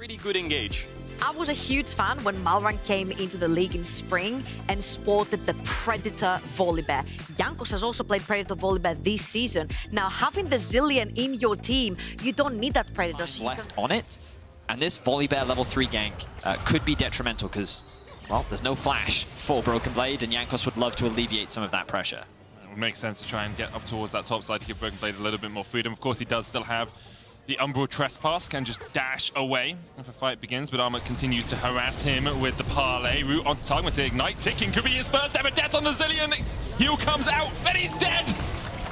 Pretty good engage. I was a huge fan when Malrang came into the league in spring and sported the Predator Volibear. Jankos has also played Predator Volibear this season. Now, having the Zillion in your team, you don't need that Predator. So left on it, and this Volibear level 3 gank could be detrimental because, well, there's no flash for Broken Blade, and Jankos would love to alleviate some of that pressure. It would make sense to try and get up towards that top side to give Broken Blade a little bit more freedom. Of course, he does still have the Umbral Trespass, can just dash away if a fight begins, but Armut continues to harass him with the parlay. Root onto Targmas, the Ignite ticking, could be his first ever death on the Zillion. Heal comes out, and he's dead!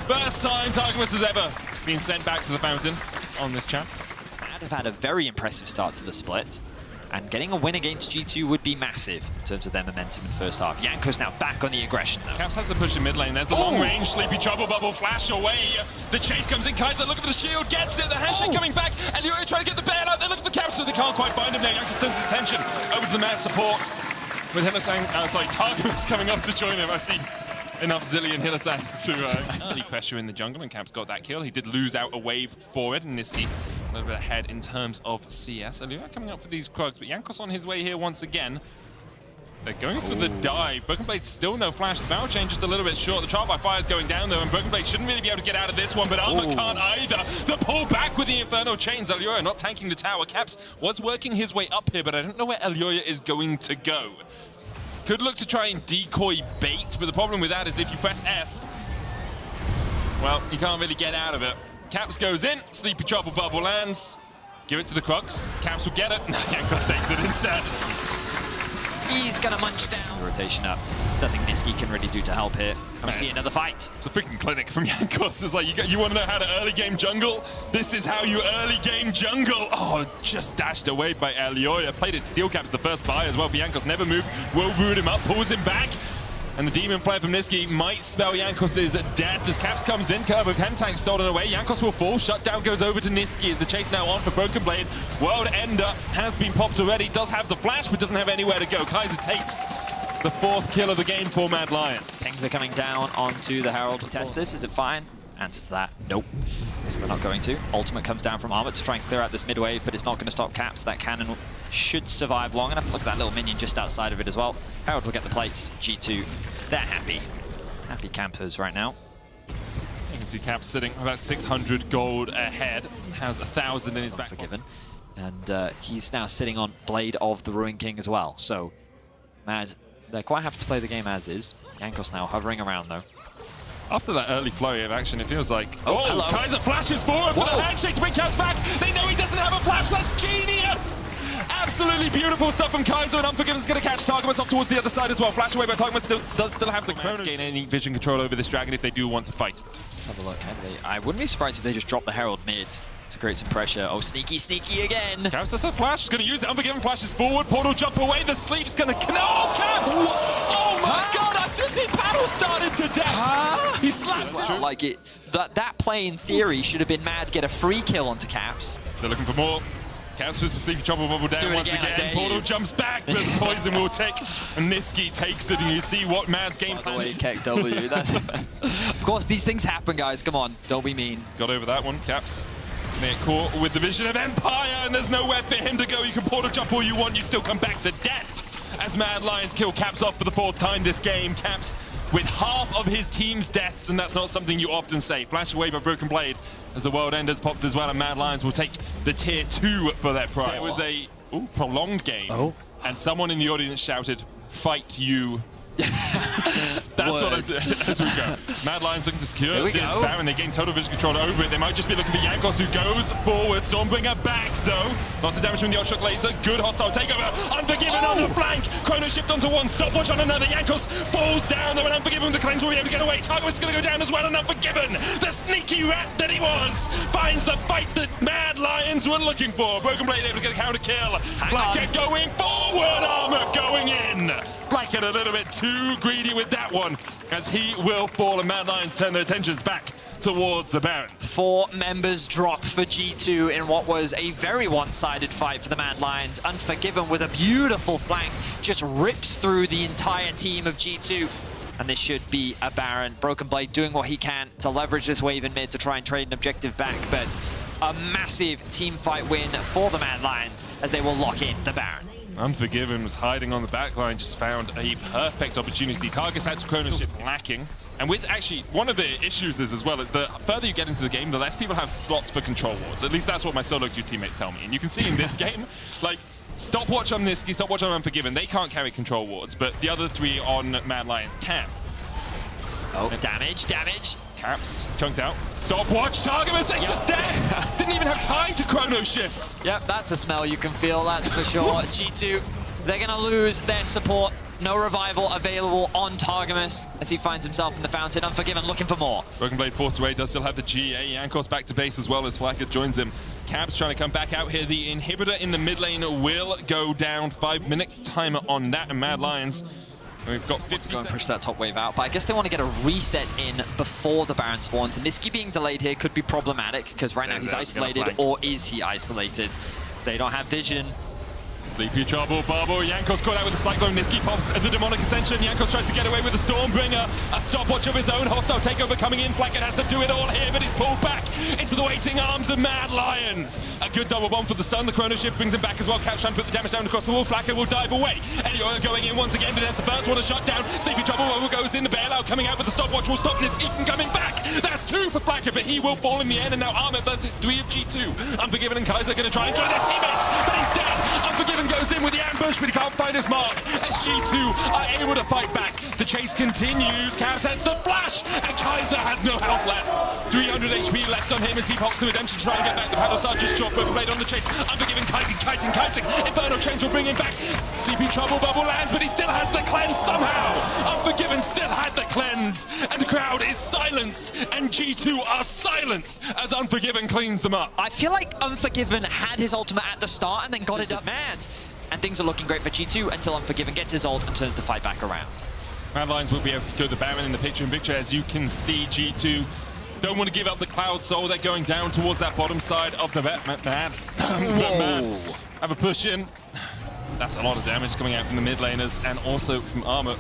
First time Targmas has ever been sent back to the fountain on this champ. Mad have had a very impressive start to the split, and getting a win against G2 would be massive in terms of their momentum in the first half. Jankos now back on the aggression, though. Caps has to push in mid lane. There's the long range, Sleepy Trouble Bubble, flash away. The chase comes in, Kaiser looking for the shield, gets it, the handshake coming back, and you're trying to get the bail out there. Look at the Caps, so they can't quite find him now. Jankos turns his attention over to the mad support. With Hillisang, Targmas coming up to join him. I see enough Zillion Hillisang to early pressure in the jungle, and Caps got that kill. He did lose out a wave for it, and Niski a little bit ahead in terms of CS. Alua coming up for these Krugs, but Jankos on his way here once again. They're going for the dive. Broken Blade still no flash. The barrel chain just a little bit short. The trial by fire is going down though, and Broken Blade shouldn't really be able to get out of this one, but Armut can't either. The pull back with the Inferno chains. Alua not tanking the tower. Caps was working his way up here, but I don't know where Alua is going to go. Could look to try and decoy bait, but the problem with that is if you press S, well, you can't really get out of it. Caps goes in, Sleepy Trouble Bubble lands. Give it to the Crux. Caps will get it. Jankos takes it instead. He's gonna munch down. Rotation up. Nothing Niski can really do to help here. And we see another fight. It's a freaking clinic from Jankos. It's like, you want to know how to early game jungle? This is how you early game jungle. Oh, just dashed away by Alioya. Played it Steel Caps the first buy as well for Jankos. Never moved. Will root him up, pulls him back. And the Demon Flare from Niski might spell Jankos' death. As Caps comes in, Curve of Chem Tank stolen away. Jankos will fall. Shutdown goes over to Niski as the chase now on for Broken Blade. World Ender has been popped already. Does have the flash, but doesn't have anywhere to go. Kaiser takes the 4th kill of the game for Mad Lions. Things are coming down onto the Herald. Test this. Is it fine? Answer to that, nope. So they're not going to. Ultimate comes down from Armut to try and clear out this mid wave, but it's not going to stop Caps. That cannon should survive long enough. Look at that little minion just outside of it as well. Herald will get the plates. G2, they're happy. Happy campers right now. You can see Caps sitting about 600 gold ahead. Has 1,000 in his back. Forgiven. And he's now sitting on Blade of the Ruin King as well. So, Mad, they're quite happy to play the game as is. Jankos now hovering around though. After that early flurry of action, it feels like... hello. Kaiser flashes forward for the handshake to bring Caps back. They know he doesn't have a flash. That's genius! Absolutely beautiful stuff from Kaiser, and Unforgiven's going to catch Targmas off towards the other side as well. Flash away, but Targmas does still have the Chronos. Gain any vision control over this dragon if they do want to fight. Let's have a look. I wouldn't be surprised if they just drop the Herald mid to create some pressure. Oh, sneaky, sneaky again. Caps does the flash. He's going to use it. Unforgiven flashes forward. Portal jump away. The sleep's going to... Oh, Caps! Oh my God! I've just seen Paddle started to death. He slapped it. Like it. That play in theory should have been Mad get a free kill onto Caps. They're looking for more. Caps puts the Sleepy Trouble Bubble down once again. Portal jumps back, but the poison will tick. And Niski takes it, and you see what Mad's game plan. By the way, Keck W. Of course, these things happen, guys. Come on, don't be mean. Got over that one, Caps. Get caught with the vision of Empire, and there's nowhere for him to go. You can portal jump all you want, you still come back to death. As Mad Lions kill Caps off for the 4th time this game. Caps with half of his team's deaths, and that's not something you often say. Flash away by Broken Blade as the World Enders popped as well, and Mad Lions will take the tier 2 for their pride. It was a prolonged game, and someone in the audience shouted, "Fight you." That's what as we go. Mad Lions looking to secure this Baron. They gain total vision control over it. They might just be looking for Jankos, who goes forward. Stormbringer back though. Lots of damage from the Ultra Laser. Good hostile takeover. Unforgiven on the flank. Chrono shift onto one. Stopwatch on another. Jankos falls down though, and Unforgiven, the Cleanse will be able to get away. Targmas is going to go down as well, and Unforgiven, the sneaky rat that he was, finds the fight that Mad Lions were looking for. Broken Blade able to get a counter kill. Blackhead going forward. Armut going in. Blackhead a little bit too greedy with that one, as he will fall, and Mad Lions turn their attentions back towards the Baron. 4 members drop for G2 in what was a very one-sided fight for the Mad Lions. Unforgiven with a beautiful flank, just rips through the entire team of G2. And this should be a Baron. Broken Blade doing what he can to leverage this wave in mid to try and trade an objective back, but a massive team fight win for the Mad Lions as they will lock in the Baron. Unforgiven was hiding on the backline, just found a perfect opportunity. Targus had chrono shift lacking. And with actually, one of the issues is as well, the further you get into the game, the less people have slots for control wards. At least that's what my solo queue teammates tell me. And you can see in this game, like, Stopwatch on Niski, Stopwatch on Unforgiven, they can't carry control wards, but the other three on Mad Lions can. Oh, damage. Caps chunked out. Stopwatch, Targus, it's just dead! Didn't even have time to chrono shift! Yep, that's a smell you can feel, that's for sure. G2, they're going to lose their support. No revival available on Targamas as he finds himself in the fountain. Unforgiven looking for more. Broken Blade forced away, does still have the GA. Yankos back to base as well as Flacker joins him. Caps trying to come back out here. The inhibitor in the mid lane will go down. 5-minute timer on that, and Mad Lions. We've got 50 to go and push that top wave out, but I guess they want to get a reset in before the Baron spawns. And Niski being delayed here could be problematic because right now he's isolated, or is he isolated? They don't have vision. Sleepy Trouble, Bubble, Yankos caught out with the Cyclone, Niski pops the Demonic Ascension, Yankos tries to get away with the Stormbringer, a stopwatch of his own, hostile takeover coming in, Flacket has to do it all here, but he's pulled back into the waiting arms of Mad Lions. A good double bomb for the stun, the chrono shift brings him back as well, Caps trying to put the damage down across the wall, Flacker will dive away, Elioya going in once again, but there's the first one to shut down, Sleepy Trouble goes in, the bailout coming out, but the stopwatch will stop Niski from coming back. That's 2 for Flacker, but he will fall in the end, and now Armor versus 3 of G2. Unforgiven and Kaiser going to try and join their teammates, but he's dead. Unforgiven goes in with the ambush, but he can't find his mark. As G2 are able to fight back. The chase continues. Caps has the flash, and Kaiser has no health left. 300 HP left on him as he pops the redemption to try and get back. The paddles are just short. Broken Blade on the chase. Unforgiven, kiting. Inferno chains will bring him back. Sleepy Trouble bubble lands, but he still has the cleanse somehow. Unforgiven still had the cleanse, and the crowd is silenced, and G2 are silenced as Unforgiven cleans them up. I feel like Unforgiven had his ultimate at the start and then got it up mad. And things are looking great for G2 until Unforgiven gets his ult and turns the fight back around. Mad Lions will be able to go the Baron in the picture-in-picture. As you can see, G2 don't want to give up the Cloud Soul. They're going down towards that bottom side of the Mad. Have a push in. That's a lot of damage coming out from the mid laners and also from Armor.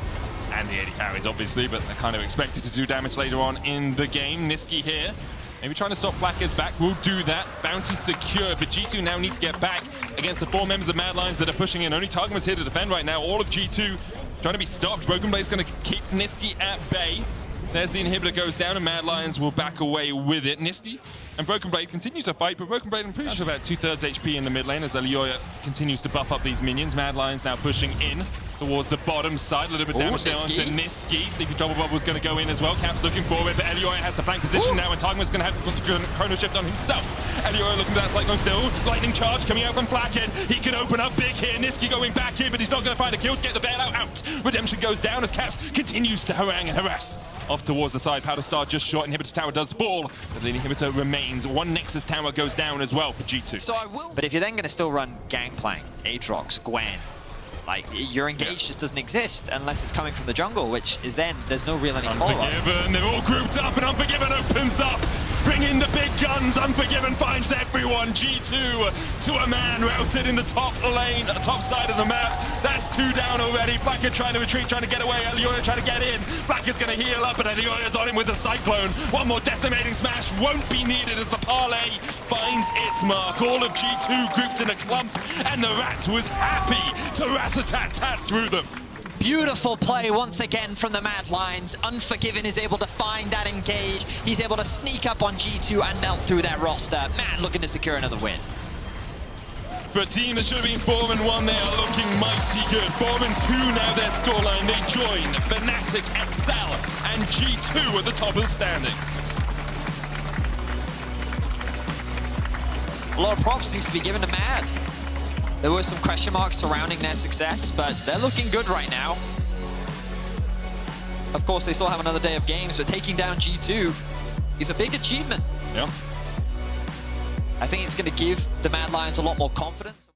And the AD carries, obviously, but they're kind of expected to do damage later on in the game. Niski here. Maybe trying to stop Flackett's back. We'll do that. Bounty secure, but G2 now need to get back against the 4 members of Mad Lions that are pushing in. Only Targamas here to defend right now. All of G2 trying to be stopped. Broken Blade's going to keep Niski at bay. There's the inhibitor goes down, and Mad Lions will back away with it. Niski and Broken Blade continues to fight, but Broken Blade, I'm pretty sure about 2/3 HP in the mid lane as Elioya continues to buff up these minions. Mad Lions now pushing in towards the bottom side. A little bit of damage there onto Niski. Sleepy Double Bubble's going to go in as well. Caps looking forward, but Elioya has the flank position now, and Targamas going to have the chrono shift on himself. Elioya looking for that Cyclone still. Lightning charge coming out from Flackhead. He can open up big here. Niski going back in, but he's not going to find a kill to get the bailout out. Redemption goes down as Caps continues to harangue and harass. Off towards the side, Powder Star just short. Inhibitor tower does fall, but the inhibitor remains. One Nexus tower goes down as well for G2. So I will. But if you're then going to still run Gangplank, Aatrox, Gwen, like, your engage just doesn't exist unless it's coming from the jungle, which is then, there's no real any follow-up. Unforgiven, they're all grouped up, and Unforgiven opens up. Bring in the big guns. Unforgiven finds everyone. G2 to a man routed in the top lane, top side of the map. That's 2 down already. Blackhead trying to retreat, trying to get away. Elioya trying to get in. Blackhead's going to heal up, and Elioya's on him with the Cyclone. One more decimating smash won't be needed as the parlay finds its mark. All of G2 grouped in a clump, and the Rat was happy to rat-a-tat-tat through them. Beautiful play once again from the Mad Lions. Unforgiven is able to find that engage. He's able to sneak up on G2 and melt through their roster. Mad looking to secure another win. For a team that should have been 4-1, they are looking mighty good. 4-2 now their scoreline. They join Fnatic, Excel, and G2 at the top of the standings. A lot of props needs to be given to Mad. There were some question marks surrounding their success, but they're looking good right now. Of course, they still have another day of games, but taking down G2 is a big achievement. Yeah. I think it's going to give the Mad Lions a lot more confidence.